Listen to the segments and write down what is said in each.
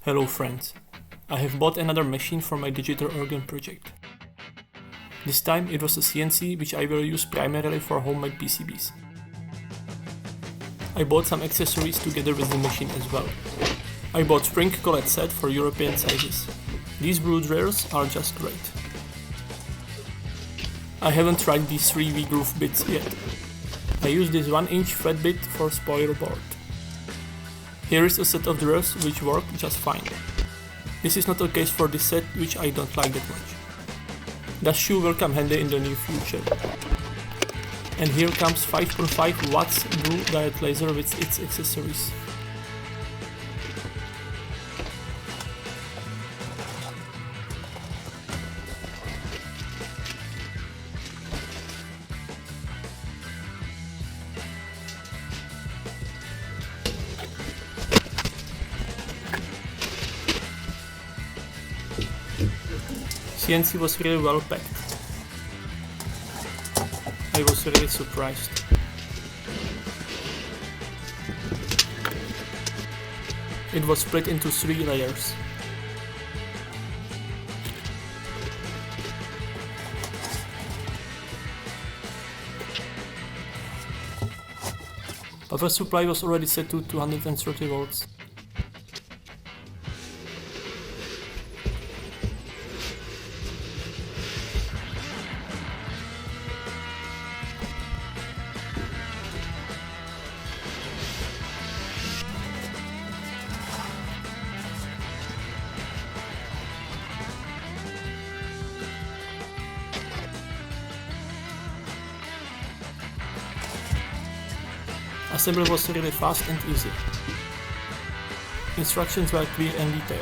Hello friends, I have bought another machine for my digital organ project. This time it was a CNC which I will use primarily for homemade PCBs. I bought some accessories together with the machine as well. I bought spring collet set for European sizes. These blue drills are just great. I haven't tried these 3 V-groove bits yet. I use this 1-inch flat bit for spoil board. Here is a set of drills which work just fine. This is not the case for this set, which I don't like that much. That shoe will come handy in the near future. And here comes 5.5 watts blue diode laser with its accessories. CNC was really well packed. I was really surprised. It was split into 3 layers. Power supply was already set to 230 volts. Assembly was really fast and easy. Instructions were clear and detailed.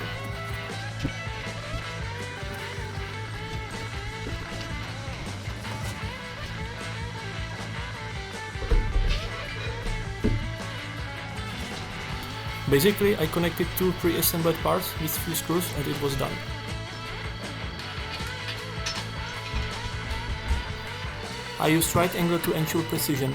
Basically, I connected 2 pre-assembled parts with few screws and it was done. I used right angle to ensure precision.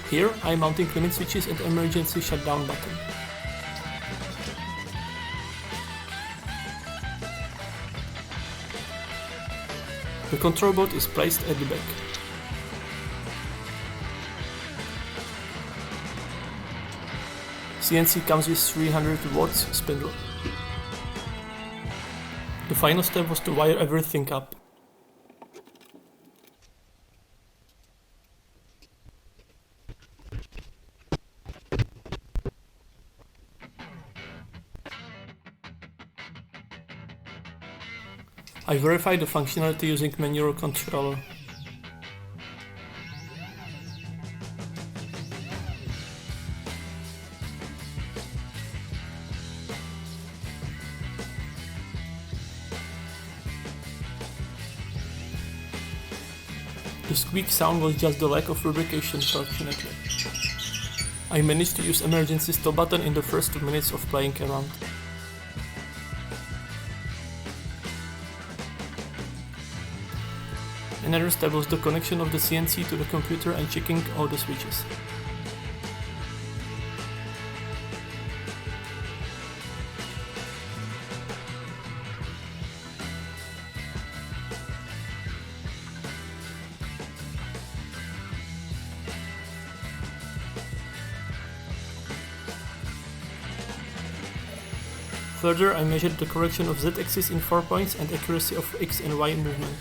Here I am mounting limit switches and emergency shutdown button. The control board is placed at the back. CNC comes with 300 watts spindle. The final step was to wire everything up. I verified the functionality using manual controller. The squeak sound was just the lack of lubrication, fortunately. I managed to use emergency stop button in the first 2 minutes of playing around. Another step was the connection of the CNC to the computer and checking all the switches. Further, I measured the correction of Z-axis in 4 points and accuracy of X and Y movement.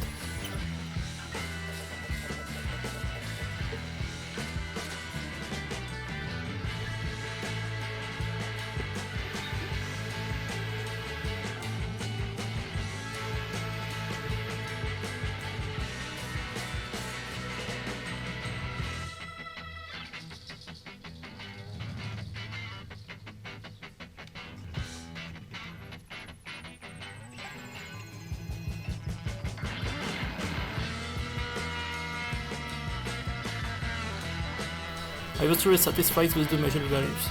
I was really satisfied with the measured values.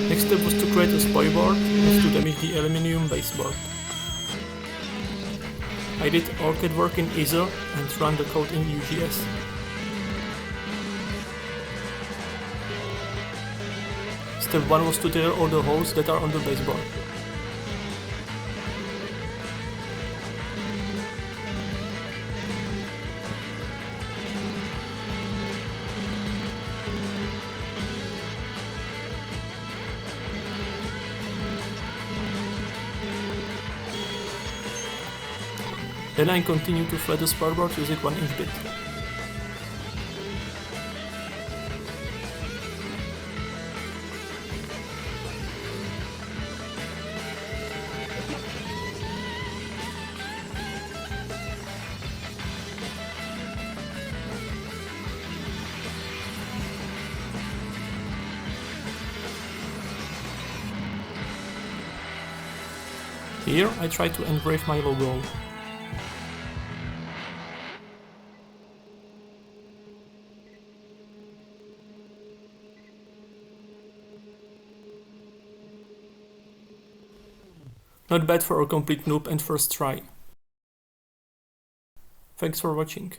Next step was to create a spoj board and to damage the aluminium baseboard. I did all CAD work in ISO and run the code in UGS. Step 1 was to drill all the holes that are on the baseboard. Then I continue to flat the spurboard using 1-inch bit. Here I try to engrave my logo. Not bad for a complete noob and first try. Thanks for watching.